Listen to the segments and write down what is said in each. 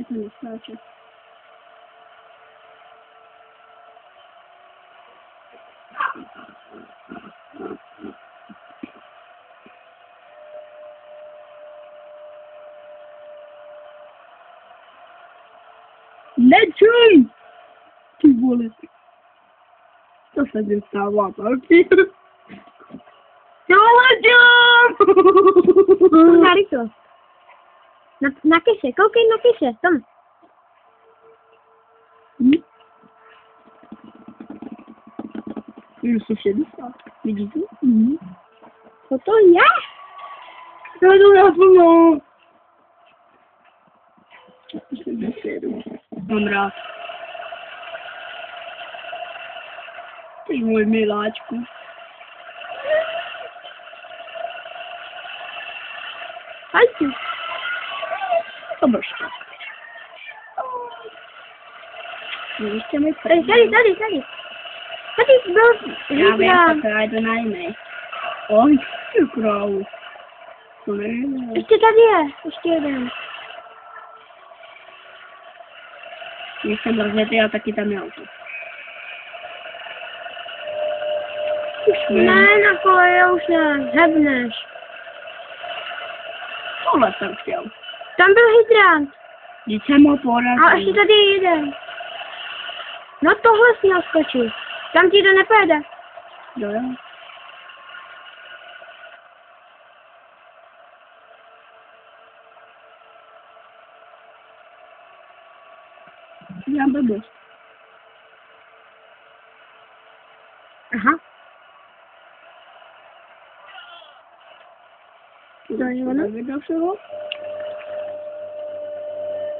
tady to neskáče. Nečuj! Ty vole. To se mi stává taky. Jo, letěm! Na rychlost. Na keše, koukej na keše, tam. Už jsou 60. Vidíte? Co to je? Já jdu na plno. Mám rád. Ty můj miláčku. Hajdu. To božka. Ještě mi Tady. Tady byl já vím, hydra. tak já jdu na jiný. Oj, ty krávu. To nejde. Ještě tady je, ještě jeden. Když jsem rozjetý, a taky tam je auto. Ne, na kole už ne, hebneš. Tohle jsem chtěl. Tam byl hydrant. Když jsem ho porazil. A ještě tady je jeden. No tohle si ho skočí. Tam ti to nepojede. Jo. Já blbost. Aha. To je ono? Neviděl všeho?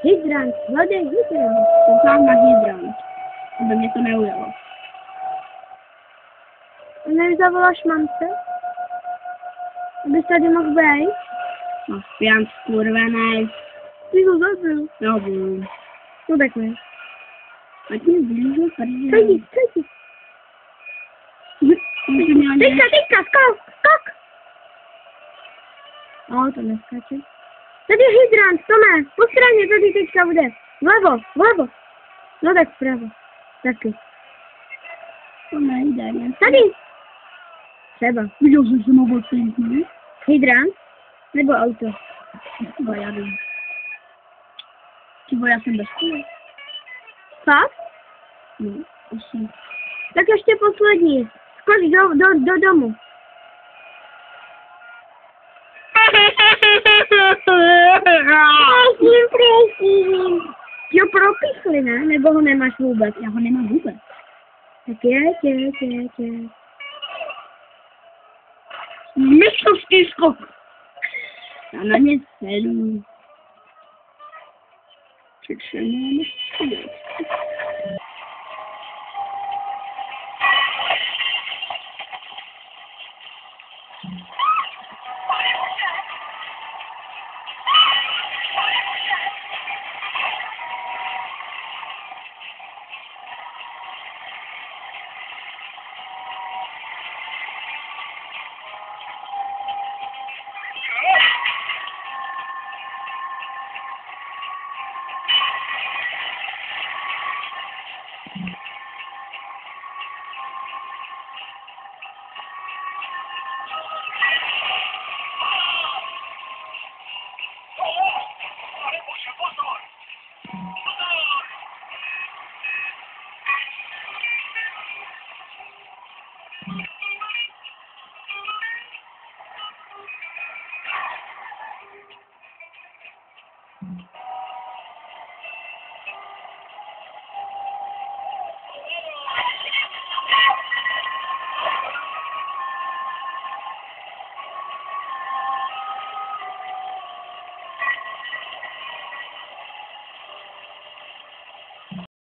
Hydrant, hledej hydrant. Koukám na hydrant. Aby mě to neujelo. Nezavoláš mamce? Abys tady mohl být? No, pijám skurvenej. Ty ho zabil. No, budu. No tak ne. Ať mě blíže, prdě. Pojdi. Teďka, skok. No, to neskáče. Tady je hydrant, Tome, po straně, tady teďka bude. Vlevo. No tak vpravo. Taky. To nejde, ne? Tady. Třeba. Viděl jsem se mobil pěkný. Hydrant? Nebo auto? No, já jdu. Tybo, já jsem bez kůle. Fakt? No, asi. Tak ještě poslední. Skoč do domu. Prosím. Jo, propichli, ne? Nebo ho nemáš vůbec? Já ho nemám vůbec. Tak je. Mistrovský skok. Já na ně sedu. Přečemu